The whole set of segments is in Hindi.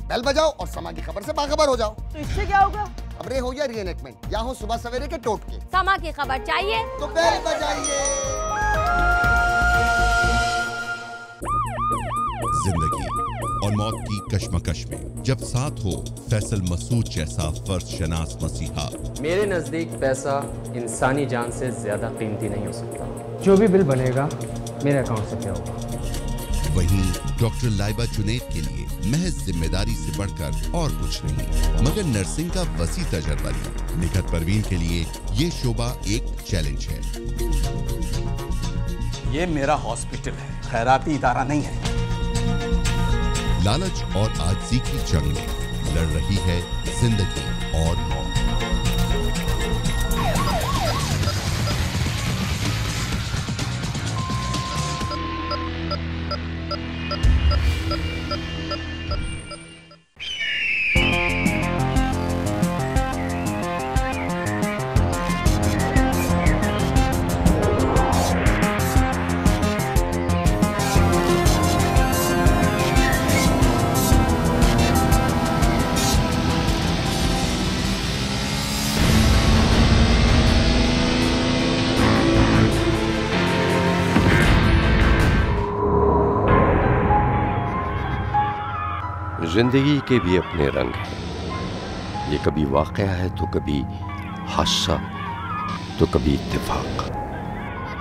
बेल बजाओ और समा की खबर से बाखबर हो जाओ। तो इससे क्या होगा? खबरें हो या रीएनेक्टमेंट या हो सुबह सवेरे के टोटके, समा की खबर चाहिए तो बेल बजाइए। जिंदगी और मौत की कश्मकश में जब साथ हो फैसल मसूद जैसा फर्ज शनास मसीहा। मेरे नजदीक पैसा इंसानी जान से ज्यादा कीमती नहीं हो सकता। जो भी बिल बनेगा मेरे अकाउंट से पे होगा। वहीं डॉक्टर लाइबा जुनैद के लिए महज जिम्मेदारी से बढ़कर और कुछ नहीं, मगर नर्सिंग का वसी तजर्बा लिया। निखत परवीन के लिए ये शोबा एक चैलेंज है। ये मेरा हॉस्पिटल है, खैराती इदारा नहीं है। लालच और आजिज़ी की जंग में लड़ रही है जिंदगी और मौत। जिंदगी के भी अपने रंग हैं। ये कभी वाक़या है तो कभी हादसा, तो कभी इत्तेफाक।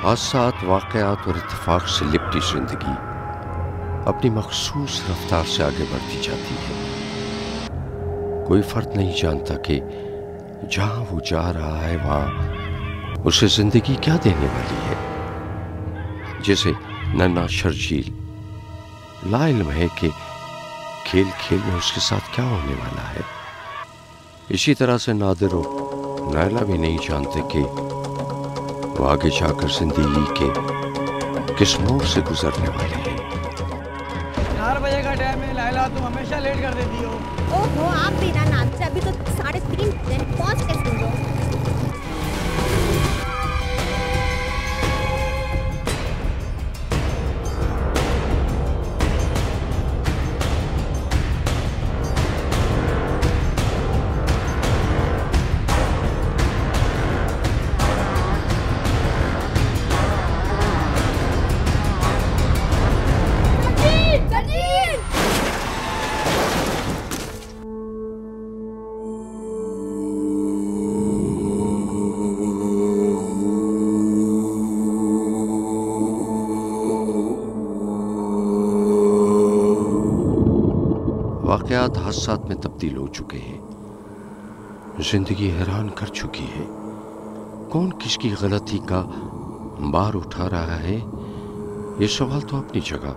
हादसात, वाक़यात और इत्तेफाक से लिपटी जिंदगी अपनी मखसूस रफ्तार से आगे बढ़ती जाती है। कोई फर्द नहीं जानता कि जहां वो जा रहा है वहां उसे जिंदगी क्या देने वाली है। जैसे नन्हा शर्जील लाइल्म है कि खेल खेल में उसके साथ क्या होने वाला है। इसी तरह से नादिर और नायला भी नहीं जानते कि वो आगे जाकर जिंदगी के किस मोड़ से गुजरने वाले हैं। 4 बजे का टाइम है लायला, तुम हमेशा लेट कर देती हो। ओहो, आप भी ना नाच से अभी तो 3:30 दिन पहुंच के समझो। वाक़यात हादसात में तब्दील हो चुके हैं। जिंदगी हैरान कर चुकी है। कौन किसकी गलती का बार उठा रहा है, ये सवाल तो अपनी जगह,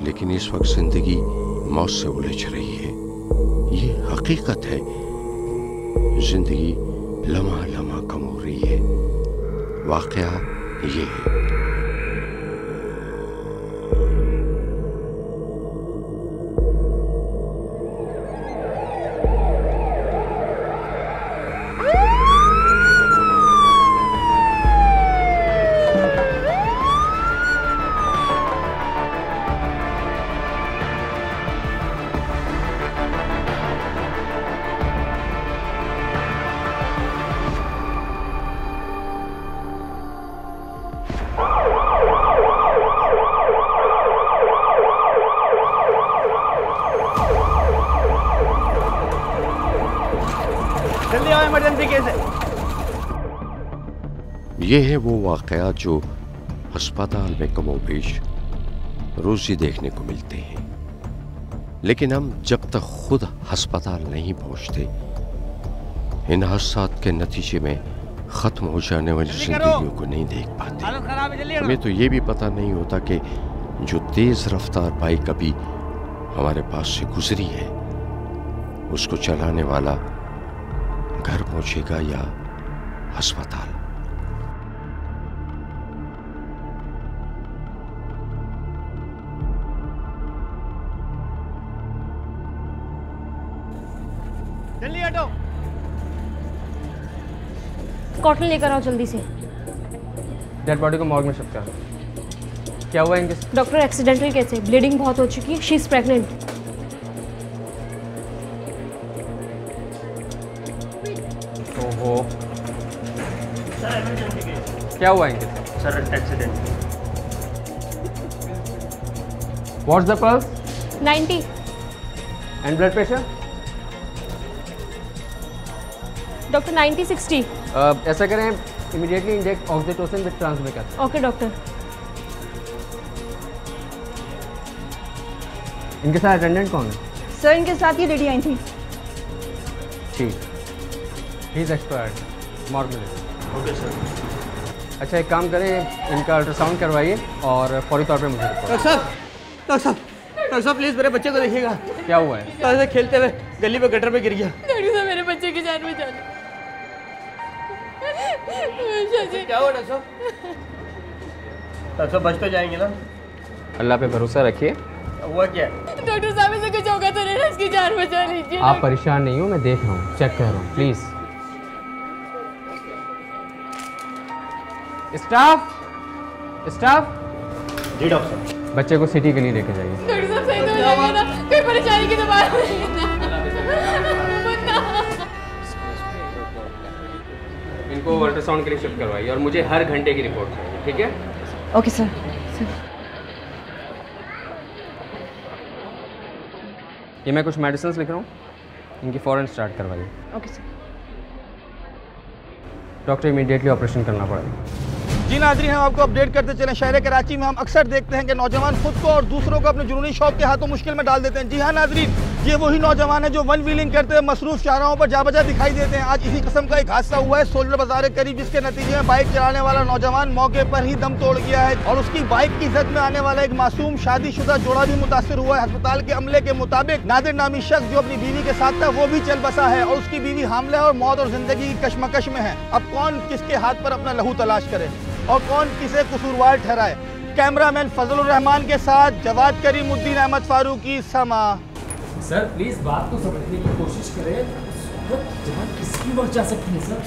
लेकिन इस वक्त जिंदगी मौत से उलझ रही है। ये हकीकत है। जिंदगी लम्हा लम्हा कम हो रही है। वाक़या ये है। जल्दी आओ, इमरजेंसी केस है। ये है वो वाक़या जो अस्पताल में कमोबेश रोज ही देखने को मिलते हैं, लेकिन हम जब तक खुद अस्पताल नहीं पहुंचते इन हादसात के नतीजे में खत्म हो जाने वाली जिंदगियों को नहीं देख पाते। हमें तो ये भी पता नहीं होता कि जो तेज रफ्तार बाइक अभी हमारे पास से गुजरी है उसको चलाने वाला घर पहुंचेगा या अस्पताल। जल्दी हटो। कॉटन लेकर आओ जल्दी से। डेड बॉडी को मॉर्ग में शिफ्ट करो। क्या हुआ इनके? डॉक्टर एक्सीडेंटल केस है, ब्लीडिंग बहुत हो चुकी है, शी इज प्रेग्नेंट। ओहो, क्या हुआ इनके? Sir accident. What's the pulse 90। And blood pressure? Doctor 90/60। ऐसा करें, immediately inject oxytocin with tranexamic. Okay doctor. इनके साथ अटेंडेंट कौन है? सर इनके साथ ही लेडी आई थी। ठीक, ही इज एक्सपर्ट, मॉर्ग में ले लो। Okay sir. अच्छा एक काम करें, इनका अल्ट्रासाउंड करवाइए और फौरी तौर पे मुझे रिपोर्ट। डॉक्टर साहब प्लीज मेरे बच्चे को देखिएगा। क्या हुआ है? ऐसे खेलते हुए गली में गटर में गिर गया। डॉक्टर साहब मेरे बच्चे की जान बचा लो। क्या हुआ डॉक्टर साहब? डॉक्टर साहब बच तो जाएंगे ना? अल्लाह पे भरोसा रखिए। हुआ क्या? डॉक्टर साहब इसे कुछ होगा तो नहीं, इसकी जान बचा लीजिए। आप परेशान नहीं हो, मैं देख रहा हूँ, चेक कर रहा हूँ, प्लीज। स्टाफ। जी डॉक्टर साहब। बच्चे को सिटी के लिए लेके जाइए। डॉक्टर साहब सही तो हो जाएंगे ना? कोई परेशानी की तो बात नहीं है ना? इनको अल्ट्रासाउंड के लिए शिफ्ट करवाइए और मुझे हर घंटे की रिपोर्ट चाहिए, ठीक है? Okay sir. ये मैं कुछ मेडिसिन लिख रहा हूँ, इनकी फ़ौरन स्टार्ट करवाइए। Okay sir. Doctor immediately operation करना पड़ेगा। जी नाज़रीन, हम आपको अपडेट करते चलें। शहर कराची में हम अक्सर देखते हैं कि नौजवान खुद को और दूसरों को अपने जुनूनी शौक के हाथों मुश्किल में डाल देते हैं। जी हाँ नाज़रीन, ये वही नौजवान है जो वन व्हीलिंग करते हुए मसरूफ शाहराहों पर जा बजा दिखाई देते हैं। आज इसी किस्म का एक हादसा हुआ है सोलर बाजार के करीब, जिसके नतीजे में बाइक चलाने वाला नौजवान मौके पर ही दम तोड़ गया है और उसकी बाइक की जद में आने वाला एक मासूम शादीशुदा जोड़ा भी मुतासर हुआ है। अस्पताल के अमले के मुताबिक नादिर नामी शख्स जो अपनी बीवी के साथ था वो भी चल बसा है और उसकी बीवी हामला है और मौत और जिंदगी की कशमकश में है। अब कौन किसके हाथ पर अपना लहू तलाश करे और कौन किसे कसूरवार ठहराए। कैमरामैन फजलुर रहमान के साथ जवाद करीमुद्दीन अहमद फारूकी, समा। सर प्लीज बात को समझने की कोशिश करें, जान किसकी वजह जा सकती है सर?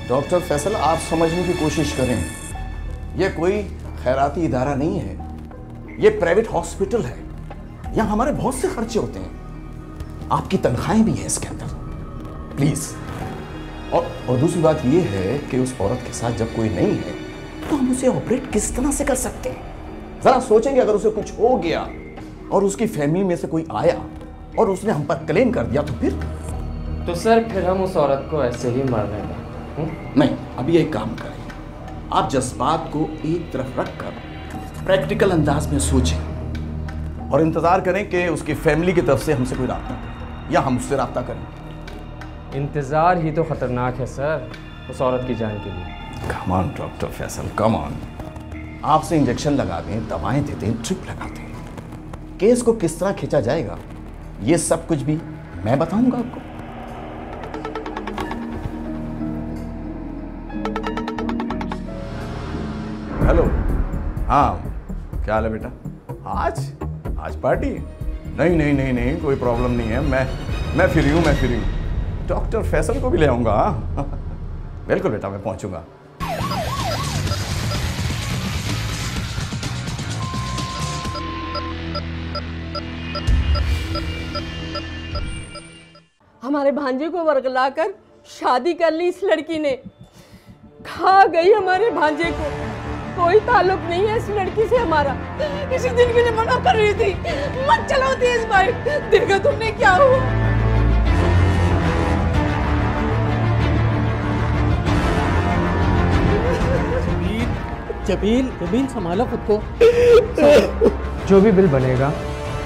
डॉक्टर फैसल, आप समझने की कोशिश करें, यह कोई खैराती इदारा नहीं है, ये प्राइवेट हॉस्पिटल है। यहाँ हमारे बहुत से खर्चे होते हैं, आपकी तनख्वाहें भी हैं इसके अंदर, प्लीज। और दूसरी बात यह है कि उस औरत के साथ जब कोई नहीं है तो हम उसे ऑपरेट किस तरह से कर सकते हैं? जरा सोचेंगे, अगर उसे कुछ हो गया और उसकी फैमिली में से कोई आया और उसने हम पर क्लेम कर दिया तो फिर? तो सर फिर हम उस औरत को ऐसे ही मार देंगे? नहीं, अभी एक काम करें, आप जज्बात को एक तरफ रखकर प्रैक्टिकल अंदाज में सोचें और इंतजार करें कि उसकी फैमिली की तरफ से हमसे कोई राब्ता या हम उससे राब्ता करें। इंतज़ार ही तो ख़तरनाक है सर, उस औरत की जान के लिए। Come on doctor Faisal, come on. आपसे इंजेक्शन लगा दें, दवाएं दे दें, ट्रिप लगा दें, केस को किस तरह खींचा जाएगा ये सब कुछ भी मैं बताऊंगा आपको। हेलो, हाँ क्या हाल है बेटा? आज पार्टी? नहीं नहीं नहीं नहीं, कोई प्रॉब्लम नहीं है, मैं फ्री हूँ, मैं फ्री हूँ। डॉक्टर फैसल को भी ले आऊँगा। बिल्कुल बेटा, मैं पहुँचूँगा। हमारे भांजे को वर्गलाकर शादी कर ली इस लड़की ने। खा गई हमारे भांजे को, कोई ताल्लुक नहीं है इस लड़की से हमारा। इसी दिन के लिए मना कर रही थी, मत चलाओ तेज बाइक, देखा तुमने क्या हुआ। जबीन संभालो खुद को। जो भी बिल बनेगा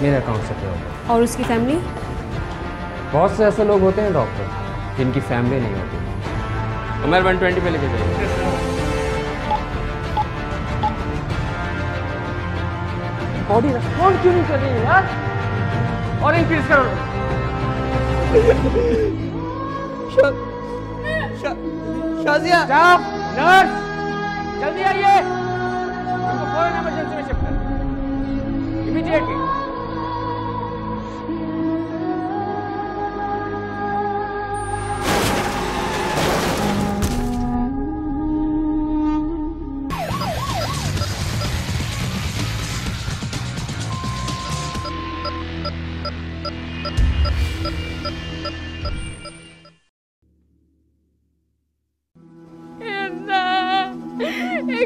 मेरे अकाउंट से पे होगा। और उसकी फैमिली? बहुत से ऐसे लोग होते हैं डॉक्टर जिनकी फैमिली नहीं होती। उमर 120 पे लेके जाइए। बॉडी रेस्पॉन्ड क्यों नहीं कर रही है यार? और इंक्रीज करो। शाजिया, नर्स जल्दी आइए, उनको फौरन इमरजेंसी में शिफ्ट करें इमीडिएटली।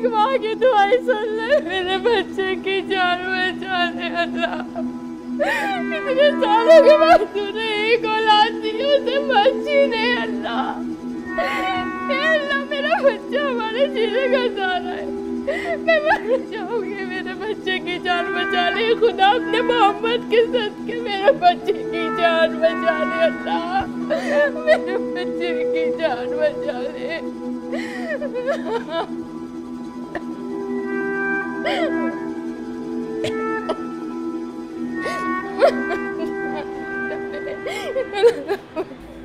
एक माँ की दुआई सुन ले, मेरे बच्चे की जान बचा ले अल्लाह। इतने सालों के बाद तूने एक औलाद दी, उसे बच्ची ने अल्लाह। अल्लाह मेरा बच्चा हमारे जीने का सहारा है, मैं मर जाऊंगी, मेरे बच्चे की जान बचा ले खुदा, अपने मोहम्मद के सदके मेरे बच्चे की जान बचा ले अल्लाह, मेरे बच्चे की जान बचा ले।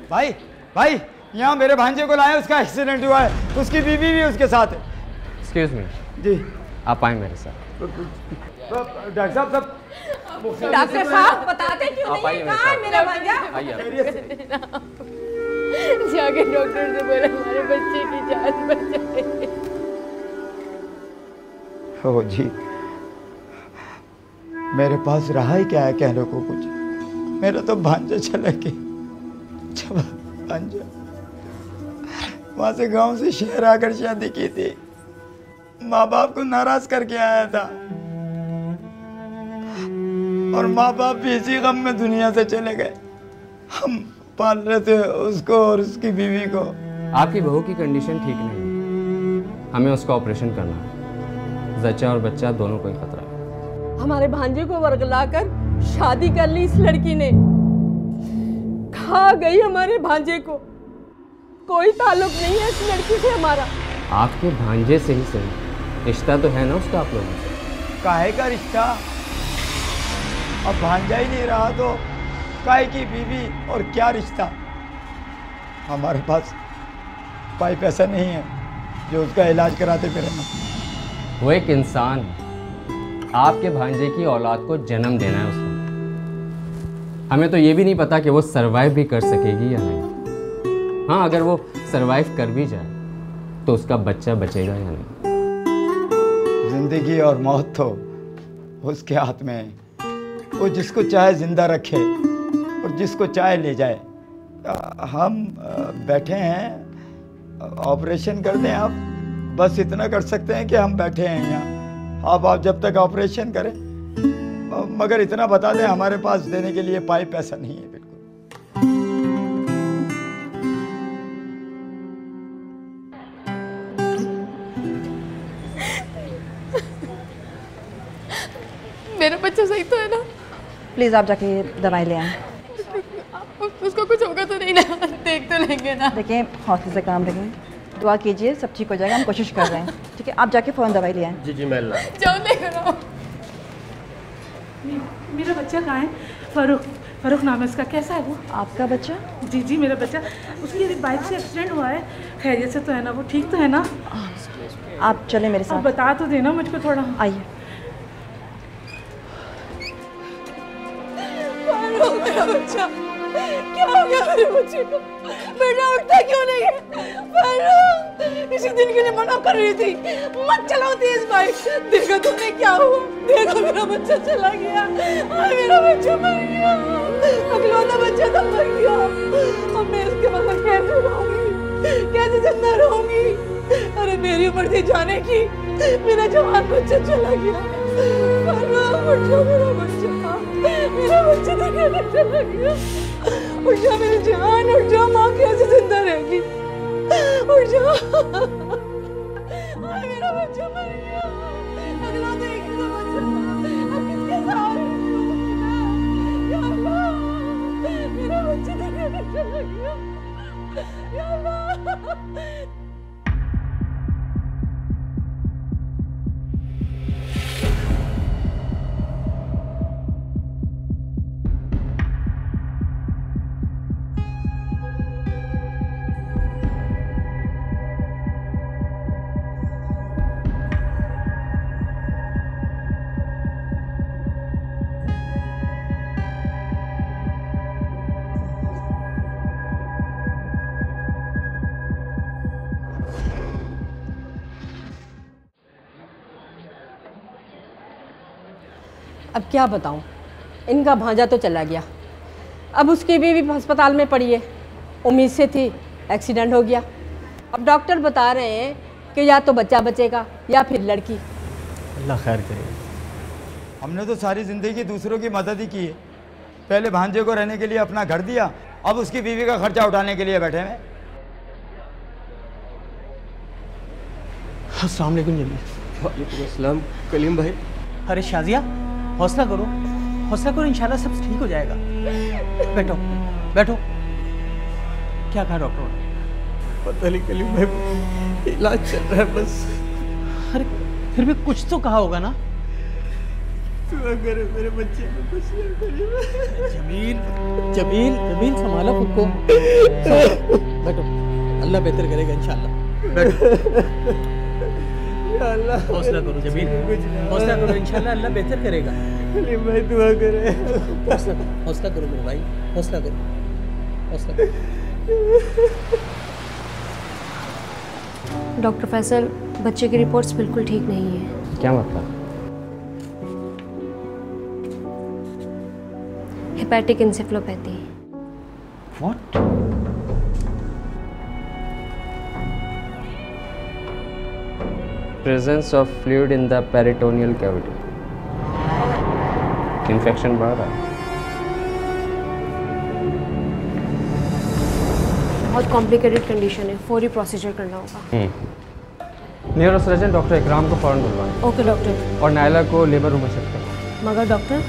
भाई भाई, यहाँ मेरे भांजे को लाए, उसका एक्सीडेंट हुआ है, उसकी बीवी भी उसके साथ है। एक्सक्यूज मी जी, आप आए मेरे साथ। डॉक्टर साहब डॉक्टर साहब बताते क्यों आप आइए नहीं? कहाँ है मेरा भांजा? आइए। जाके डॉक्टर से बोले हमारे बच्चे की जान बचाए। ओ जी, मेरे पास रहा ही क्या है कहने को कुछ। मेरा तो भांजा चला गया, भांजा वहां से गांव से शहर आकर शादी की थी, माँ बाप को नाराज करके आया था और माँ बाप भी इसी गम में दुनिया से चले गए। हम पाल रहे थे उसको और उसकी बीवी को। आपकी बहू की कंडीशन ठीक नहीं है, हमें उसका ऑपरेशन करना है। जच्चा और बच्चा दोनों को ही खतरा है। हमारे भांजे को वर्गलाकर शादी कर ली इस लड़की ने, खा गई हमारे भांजे को, कोई ताल्लुक नहीं है इस लड़की से हमारा। आपके भांजे से ही सही, रिश्ता तो है ना उसका आप लोगों से। काहे का रिश्ता? अब भांजा ही नहीं रहा तो काहे की बीवी और क्या रिश्ता? हमारे पास कोई पैसा नहीं है जो उसका इलाज कराते फिरे। वो एक इंसान है, आपके भांजे की औलाद को जन्म देना है उसको। हमें तो ये भी नहीं पता कि वो सरवाइव भी कर सकेगी या नहीं। हाँ, अगर वो सरवाइव कर भी जाए तो उसका बच्चा बचेगा या नहीं। जिंदगी और मौत तो उसके हाथ में है। वो जिसको चाहे जिंदा रखे और जिसको चाहे ले जाए। हम बैठे हैं, ऑपरेशन कर दें आप, बस इतना कर सकते हैं कि हम बैठे हैं यहाँ। आप जब तक ऑपरेशन करें, मगर इतना बता दें हमारे पास देने के लिए पाई पैसा नहीं है। बिल्कुल मेरा बच्चा सही तो है ना? प्लीज़ आप जाके दवाई ले आएं। उसको कुछ होगा तो नहीं ना? देख तो लेंगे ना। देखिए हौसले से काम लेंगे, दुआ कीजिए, सब ठीक हो जाएगा, हम कोशिश कर रहे हैं। ठीक है, आप जाके फ़ौरन दवाई ले आएं। जी जी मैं ला। जाओ लेकर आओ। मेरा बच्चा कहाँ है? फरूक नाम है उसका, कैसा है वो? आपका बच्चा? जी जी मेरा बच्चा, उसकी बाइक से एक्सीडेंट हुआ है, खैरियत से तो है ना? वो ठीक तो है ना? आप चले मेरे साथ। बता तो देना मुझको थोड़ा। आइए। मेरा बच्चा क्या हो गया मेरे बच्चे को? बेटा उठता क्यों नहीं है? फरूक, इसी दिन के लिए मना कर रही थी, मत चलाओ तेज बाइक। देखा तुमने क्या हुआ? देखा मेरा बच्चा चला गया, मेरा बच्चा मर गया, अगलौता बच्चा तो मर गया। अब मैं इसके बगैर कैसे रहूंगी, कैसे जिंदा रहूंगी? अरे मेरी उम्र थी जाने की, मेरा जवान बच्चा चला गया। फरूक उठ जाओ, मेरा बच्चा देखने चला गया। उठ जाओ मेरी जान, उठ जाओ, माँ कैसे जिंदा रहेगी? उठ जाओ, मेरा बच्चा मर गया, अगला तो एक ही बच्चा, अब किसके सहारे? या अल्लाह, मेरा बच्चा देखने चला गया। या अल्लाह। अब क्या बताऊं, इनका भांजा तो चला गया, अब उसकी बीवी अस्पताल में पड़ी है। उम्मीद से थी, एक्सीडेंट हो गया। अब डॉक्टर बता रहे हैं कि या तो बच्चा बचेगा या फिर लड़की। अल्लाह खैर करे। हमने तो सारी ज़िंदगी दूसरों की मदद ही की है। पहले भांजे को रहने के लिए अपना घर दिया, अब उसकी बीवी का खर्चा उठाने के लिए बैठे हैं। अस्सलाम वालेकुम जमील। वालेकुम अस्सलाम कलीम भाई। अरे शाजिया, हौसला करो इंशाल्लाह सब ठीक हो जाएगा। बैठो बैठो। क्या कहा डॉक्टर ने? पता नहीं कलीम भाई, इलाज चल रहा है बस। अरे फिर भी कुछ तो कहा होगा ना। दुआ करे मेरे बच्चे को कुछ नहीं करीब। जमील संभालो खुद को। बैठो, अल्लाह बेहतर करेगा इंशाल्लाह। बैठो। हौसला करो जमील, हौसला करो, इंशाल्लाह अल्लाह बेहतर करेगा। भाई दुआ करे। हौसला करो मेरे भाई, हौसला करो। डॉक्टर फैसल, बच्चे की रिपोर्ट्स बिल्कुल ठीक नहीं है। क्या मतलब? Hepatic encephalopathy. What? Presence of fluid in the peritoneal cavity. Infection बढ़ रहा है। बहुत कॉम्प्लिकेटेड कंडीशन है, फौरी प्रोसीजर करना होगा। न्यूरोसर्जन डॉक्टर इकराम को फौरन बुलवाएं। Okay doctor. और नायला को लेबर रूम में शिफ्ट करो। मगर डॉक्टर,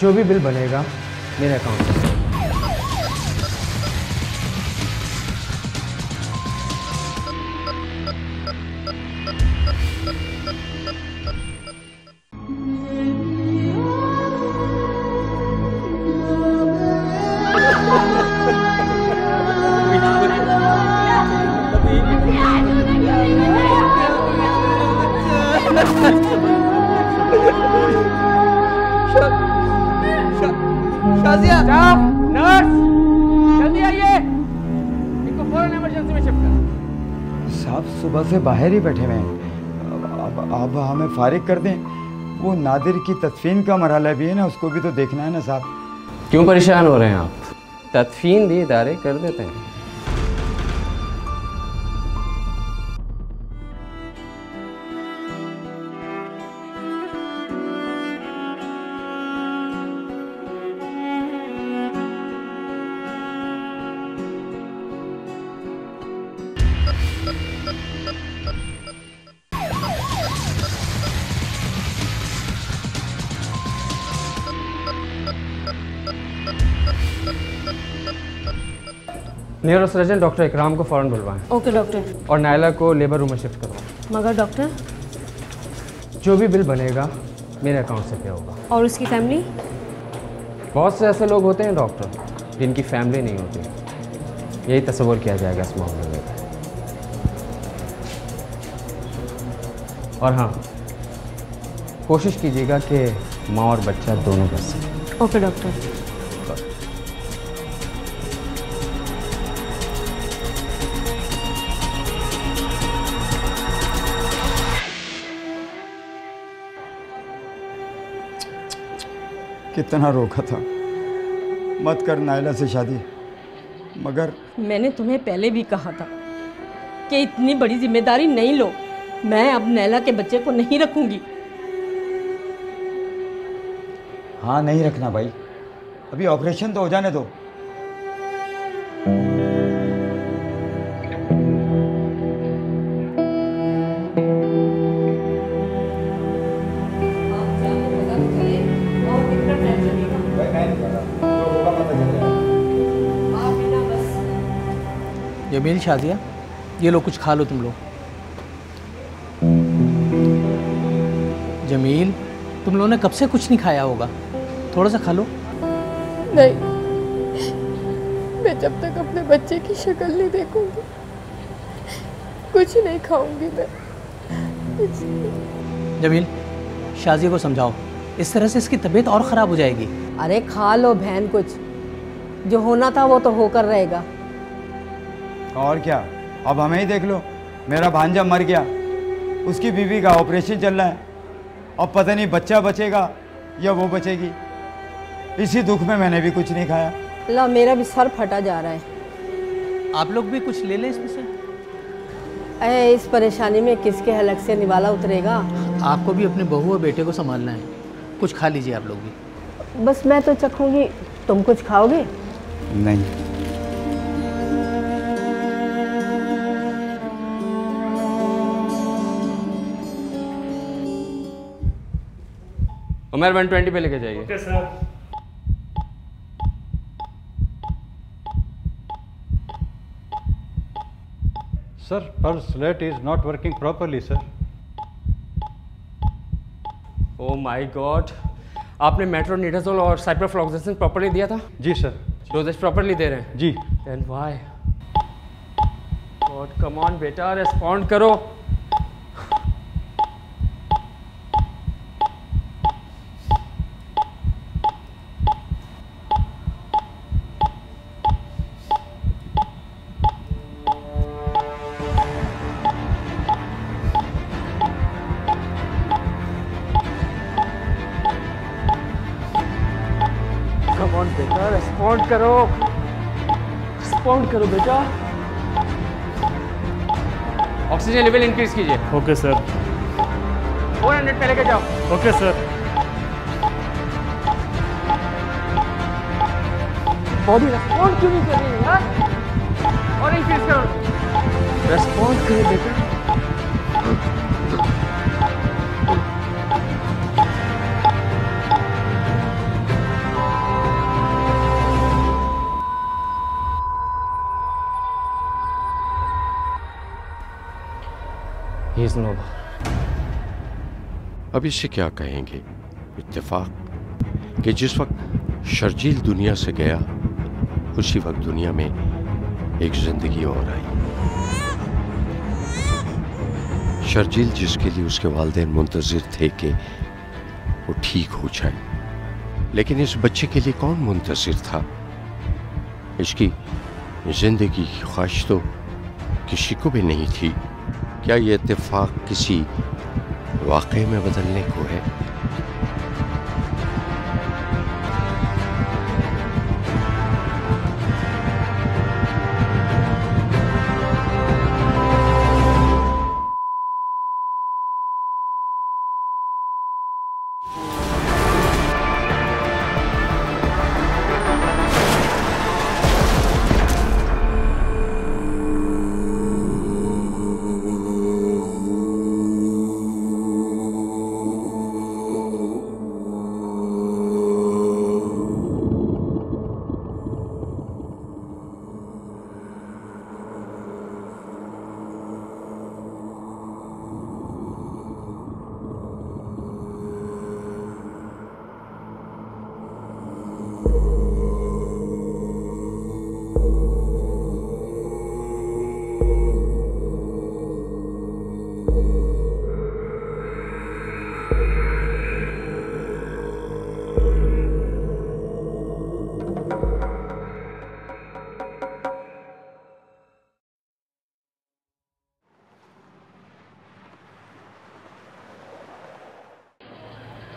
जो भी बिल बनेगा मेरे अकाउंट से। शाजिया, नर्स जल्दी आइए, इनको फौरन इमरजेंसी में शिफ्ट करो। साहब सुबह से बाहर ही बैठे हुए हैं, अब हमें फारिग कर दें। वो नादिर की तदफीन का मरहला भी है ना, उसको भी तो देखना है ना साहब। क्यों परेशान हो रहे हैं आप? तदफीन भी इदारे कर देते हैं। न्यूरोसर्जन डॉक्टर इकराम को फौरन बुलवाएं। Okay doctor. और नायला को लेबर रूम में शिफ्ट करो। मगर डॉक्टर, जो भी बिल बनेगा मेरे अकाउंट से पे होगा। और उसकी फैमिली? बहुत से ऐसे लोग होते हैं डॉक्टर जिनकी फैमिली नहीं होती, यही तस्वुर किया जाएगा इस मामले में। और हाँ, कोशिश कीजिएगा कि माँ और बच्चा दोनों बच सकें। Okay doctor. कितना रोका था, मत कर नायला से शादी, मगर मैंने तुम्हें पहले भी कहा था कि इतनी बड़ी जिम्मेदारी नहीं लो। मैं अब नैला के बच्चे को नहीं रखूंगी। हाँ नहीं रखना भाई, अभी ऑपरेशन तो हो जाने दो। जमील, शाजिया, ये लो कुछ खा लो तुम लोग। जमील, तुम लोगों ने कब से कुछ नहीं खाया होगा, थोड़ा सा खा लो। नहीं, मैं जब तक अपने बच्चे की शक्ल नहीं देखूंगी कुछ नहीं खाऊंगी मैं। जमील, शाजिया को समझाओ, इस तरह से इसकी तबीयत और ख़राब हो जाएगी। अरे खा लो बहन, कुछ जो होना था वो तो होकर रहेगा। और क्या, अब हमें ही देख लो, मेरा भांजा मर गया, उसकी बीवी का ऑपरेशन चल रहा है, अब पता नहीं बच्चा बचेगा या वो बचेगी। इसी दुख में मैंने भी कुछ नहीं खाया। ला, मेरा भी सर फटा जा रहा है। आप लोग भी कुछ ले लें इसमें से। अरे इस परेशानी में किसके हलक से निवाला उतरेगा। आपको भी अपने बहू और बेटे को संभालना है, कुछ खा लीजिए आप लोग भी। बस मैं तो चखूंगी, तुम कुछ खाओगे? नहीं। उमर 120 पे लेके जाइए। Okay sir. Sir, her slate is not working properly, sir. Oh my God! आपने मेट्रोनिडाज़ोल और साइप्रफ्लॉक्सासिन प्रॉपर्ली दिया था? जी सर। डोजेज प्रॉपर्ली दे रहे हैं? जी। Then why? God, come on बेटा, रेस्पॉन्ड करो। बेटा रिस्पॉन्ड करो, रिस्पॉन्ड करो बेटा। ऑक्सीजन लेवल इंक्रीज कीजिए। Okay sir. 400 पे लेके जाओ। Okay sir. बॉडी रिस्पॉन्ड क्यों नहीं कर रही है यार? और इंक्रीज करो, रिस्पॉन्ड करो बेटा। अब इससे क्या कहेंगे? इत्तेफाक कि जिस वक्त शर्जील दुनिया से गया उसी वक्त दुनिया में एक जिंदगी और आई। शर्जील जिसके लिए उसके वालिदैन मुंतजिर थे कि वो ठीक हो जाए, लेकिन इस बच्चे के लिए कौन मुंतजिर था? इसकी जिंदगी की ख्वाहिश तो किसी को भी नहीं थी। क्या ये इत्तेफाक किसी वाक़े में बदलने को है?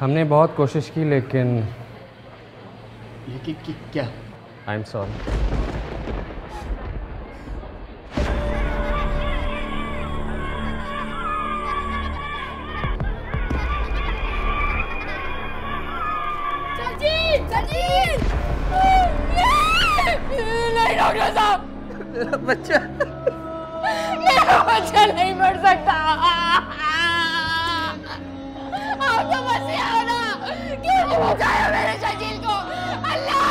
हमने बहुत कोशिश की लेकिन ये क्या? I am sorry. नहीं डॉक्टर साहब, मेरा बच्चा नहीं मर सकता। आप तो बस आओ ना, क्यों नहीं बचाया मेरे शजील को? अल्लाह।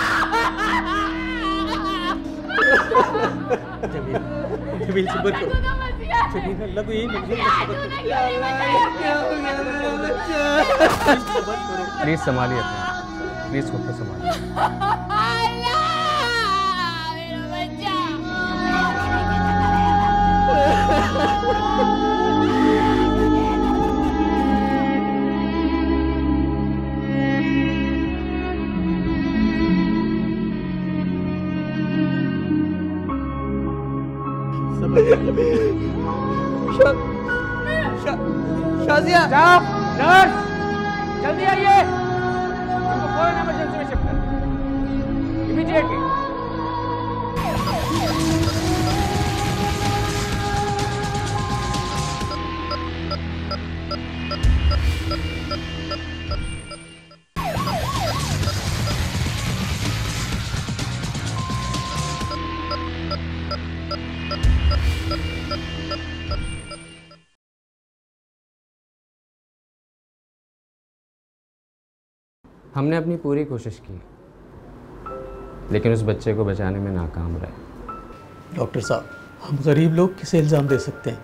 जमील सब्र करो। जमील अल्लाह को यही मंजूर है, सब्र करो। प्लीज संभालिए अपने, प्लीज खुद को संभालिए। शाजिया, नर्स जल्दी आइए, इनको फौरन इमरजेंसी में शिफ्ट करो, इमीडिएटली। हमने अपनी पूरी कोशिश की, लेकिन उस बच्चे को बचाने में नाकाम रहे। डॉक्टर साहब, हम गरीब लोग किसे इल्ज़ाम दे सकते हैं?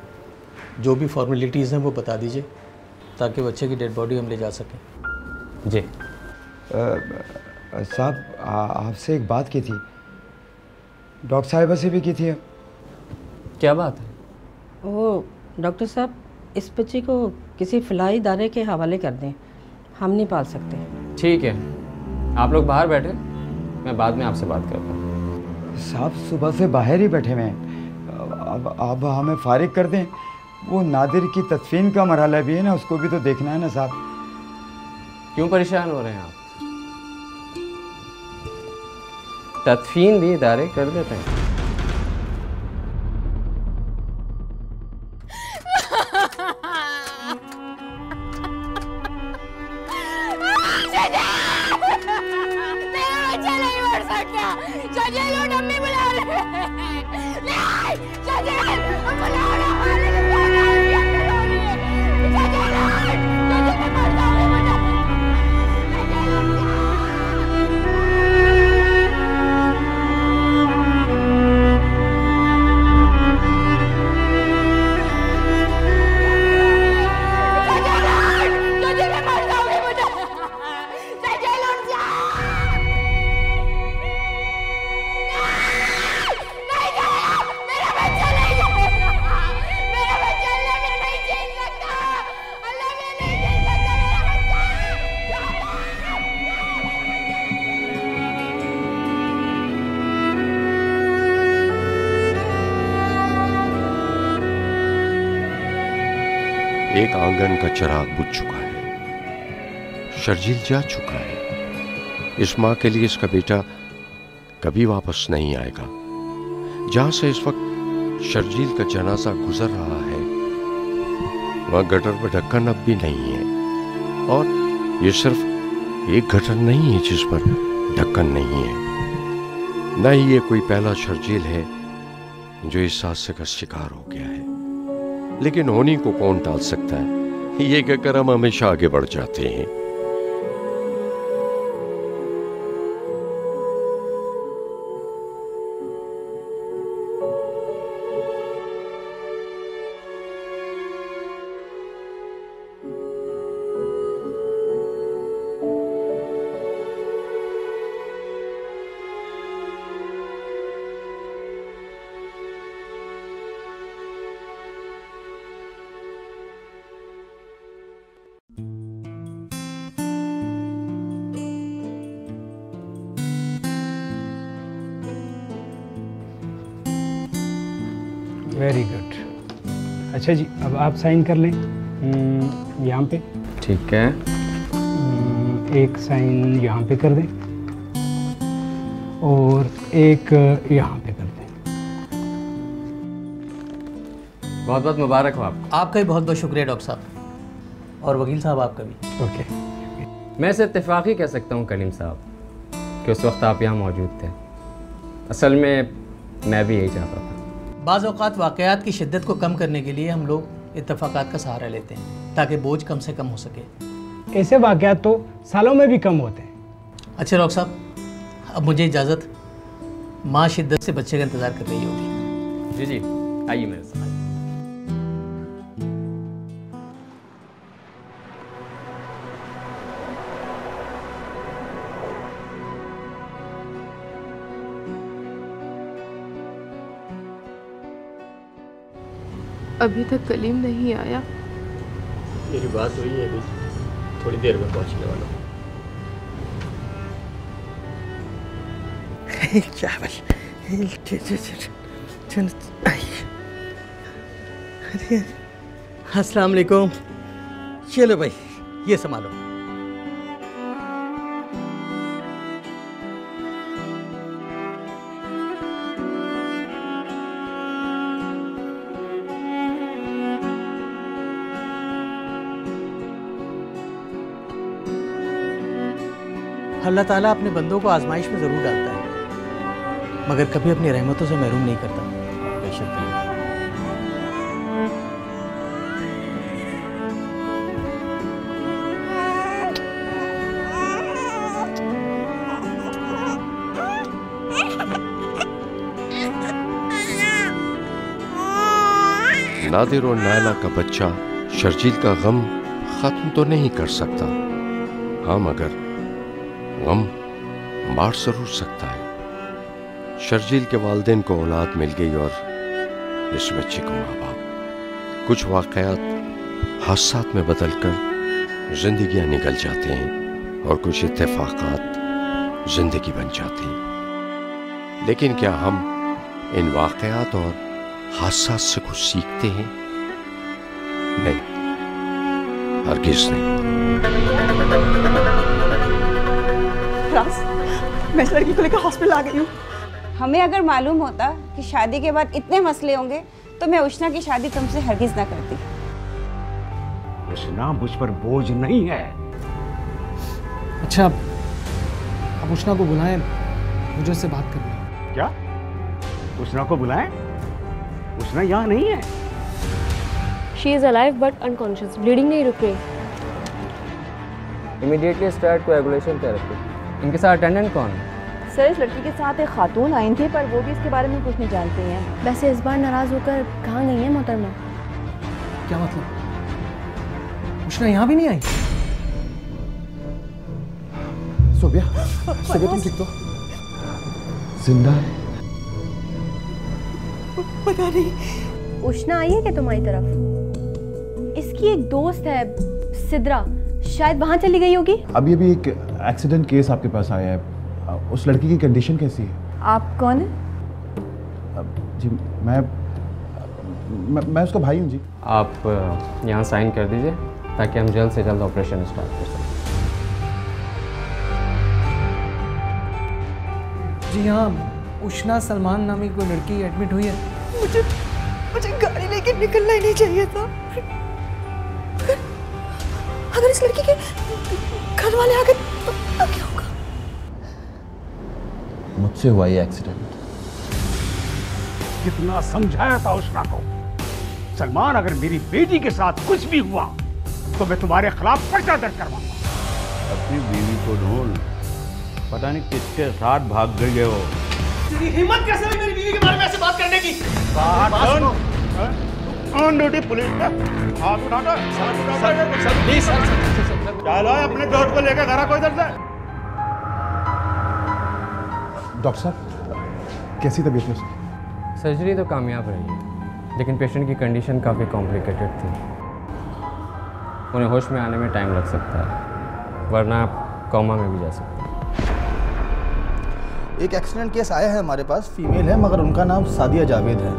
जो भी फॉर्मेलिटीज़ हैं वो बता दीजिए ताकि बच्चे की डेड बॉडी हम ले जा सकें। जी साहब, आपसे एक बात की थी, डॉक्टर साहिबा से भी की थी। क्या बात है? वो डॉक्टर साहब, इस बच्चे को किसी फलाही इदारे के हवाले कर दें, हम नहीं पाल सकते। ठीक है, आप लोग बाहर बैठे, मैं बाद में आपसे बात करता हूँ। साहब सुबह से बाहर ही बैठे हुए हैं, अब हमें फारिग कर दें। वो नादिर की तदफीन का मरहला भी है ना, उसको भी तो देखना है ना साहब। क्यों परेशान हो रहे हैं आप? तदफीन भी इदारे कर देते हैं। एक आंगन का चिराग बुझ चुका है, शर्जील जा चुका है। इस माँ के लिए इसका बेटा कभी वापस नहीं आएगा। जहां से इस वक्त शर्जील का जनाजा गुजर रहा है, वहां गटर पर ढक्कन अब भी नहीं है। और ये सिर्फ एक गटर नहीं है जिस पर ढक्कन नहीं है, न ही ये कोई पहला शर्जील है जो इस हादसे का शिकार हो गया है। लेकिन होनी को कौन टाल सकता है, ये कहकर हम हमेशा आगे बढ़ जाते हैं। Very good. अच्छा जी, अब आप साइन कर लें यहाँ पे। ठीक है। एक साइन यहाँ पे कर दें और एक यहाँ पे कर दें। बहुत बहुत मुबारक हो आपको। आपका भी बहुत बहुत शुक्रिया डॉक्टर साहब, और वकील साहब आपका भी। ओके। मैं इसे इत्तेफाक़ी कह सकता हूँ कलीम साहब कि उस वक्त आप यहाँ मौजूद थे। असल में मैं भी यही चाहता था। बाज़ औक़ात वाक़यात की शिद्दत को कम करने के लिए हम लोग इत्तफ़ाक़ात का सहारा लेते हैं ताकि बोझ कम से कम हो सके। ऐसे वाक़यात तो सालों में भी कम होते हैं। अच्छा डॉक्टर साहब, अब मुझे इजाज़त। माँ शिद्दत से बच्चे का इंतज़ार कर रही होगी। जी जी, आइए मेरे साथ। अभी तक कलीम नहीं आया। मेरी बात हुई है, अभी थोड़ी देर में पहुंचने वाला हूँ। अस्सलाम वालेकुम। चलो भाई, ये संभालो। अल्लाह ताला अपने बंदों को आजमाइश में ज़रूर डालता है, मगर कभी अपनी रहमतों से महरूम नहीं करता। बेशक। नादिर और नायला का बच्चा शर्जील का गम खत्म तो नहीं कर सकता, हाँ मगर गम बांट जरूर सकता है। शर्जील के वालिदैन को औलाद मिल गई और इस बच्चे को माँ बाप। कुछ वाकयात हादसात में बदलकर जिंदगियां निकल जाते हैं और कुछ इत्तेफाकात जिंदगी बन जाती हैं। लेकिन क्या हम इन वाकयात और हादसात से कुछ सीखते हैं? नहीं, हरगिज़ नहीं। राज, मैं इस लड़की को लेकर हॉस्पिटल आ गई हूँ। हमें अगर मालूम होता कि शादी के बाद इतने मसले होंगे तो मैं उष्णा की शादी तुमसे हरगिज़ ना करती। उष्णा मुझ पर बोझ नहीं है। अच्छा, अब उष्णा को बुलाएं, मुझे उससे बात करनी है। क्या? उष्णा को बुलाएं? उष्णा यहाँ नहीं है। She is alive but unconscious. Bleeding नहीं रुक रही। Immediately start coagulation therapy. इनके साथ अटेंडेंट कौन है? सर, इस लड़की के साथ एक खातून आई थी पर वो भी इसके बारे में कुछ नहीं जानती हैं। वैसे इस बार नाराज होकर कहाँ गई है मोहतरमा? क्या मतलब? उष्णा यहाँ भी नहीं आई? सोबिया, तुम ठीक तो? जिंदा है? पता नहीं। उष्णा आई है क्या तुम्हारी तरफ? इसकी एक दोस्त है सिद्रा, शायद वहाँ चली गई होगी। अभी एक एक्सीडेंट केस आपके पास आया है। उस लड़की की कंडीशन कैसी है? आप कौन है? जी मैं उसका भाई हूँ जी। आप यहाँ साइन कर दीजिए ताकि हम जल्द से जल्द ऑपरेशन स्टार्ट कर सकें। जी हाँ, उष्णा सलमान नामी कोई लड़की एडमिट हुई है। मुझे गाड़ी लेके निकलना ही नहीं चाहिए था। अगर इस लड़की के घर वाले आ गए तो क्या होगा? मुझसे हुआ ये एक्सीडेंट। कितना समझाया था उष्णा को, सलमान अगर मेरी बेटी के साथ कुछ भी हुआ तो मैं तुम्हारे खिलाफ पर्चा दर्ज करवाऊंगा। अपनी बीवी को ढूंढ, पता नहीं किसके साथ भाग गई है वो। तेरी हिम्मत कैसे हुई मेरी बीवी के बारे में ऐसे बात करने की? ऑन ड्यूटी पुलिस में हाथ उठाना। प्लीज सर, चलो अपने दोस्त को लेकर घर को इधर से। डॉक्टर साहब, कैसी तबीयत है उसकी? सर्जरी तो कामयाब रही है, लेकिन पेशेंट की कंडीशन काफ़ी कॉम्प्लिकेटेड थी। उन्हें होश में आने में टाइम लग सकता है, वरना कोमा में भी जा सकते हैं। एक एक्सीडेंट केस आया है हमारे पास, फीमेल है मगर उनका नाम सादिया जावेद है।